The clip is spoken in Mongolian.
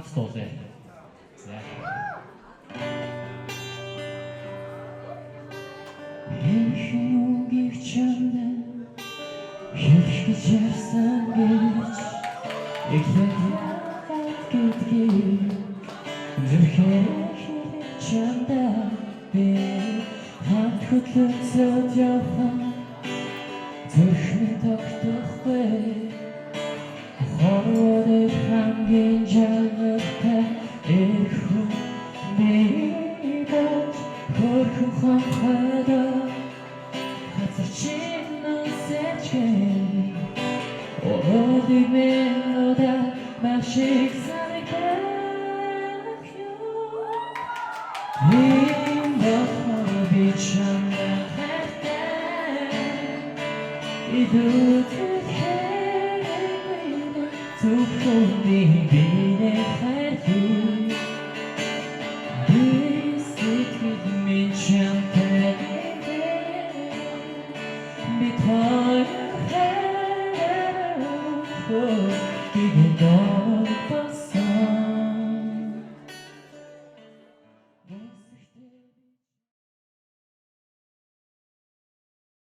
Ganz toll, sehr. Хинугих чамда хөвшгөж явсан гэж ихлэхэд гэдгийг зүрхээр чамда би хамт хөдлөцөд явсан зүрхний тогтохгүй хорвоодыг хамгийн жалгахтай их хүн бидэж хөрхөн хонхойдоо Odi meloda mashik sarikak yo Himbo bichanda hafta Idutut hermine Tukhundi bine khardu Bisikid min champane Bitoy Give it all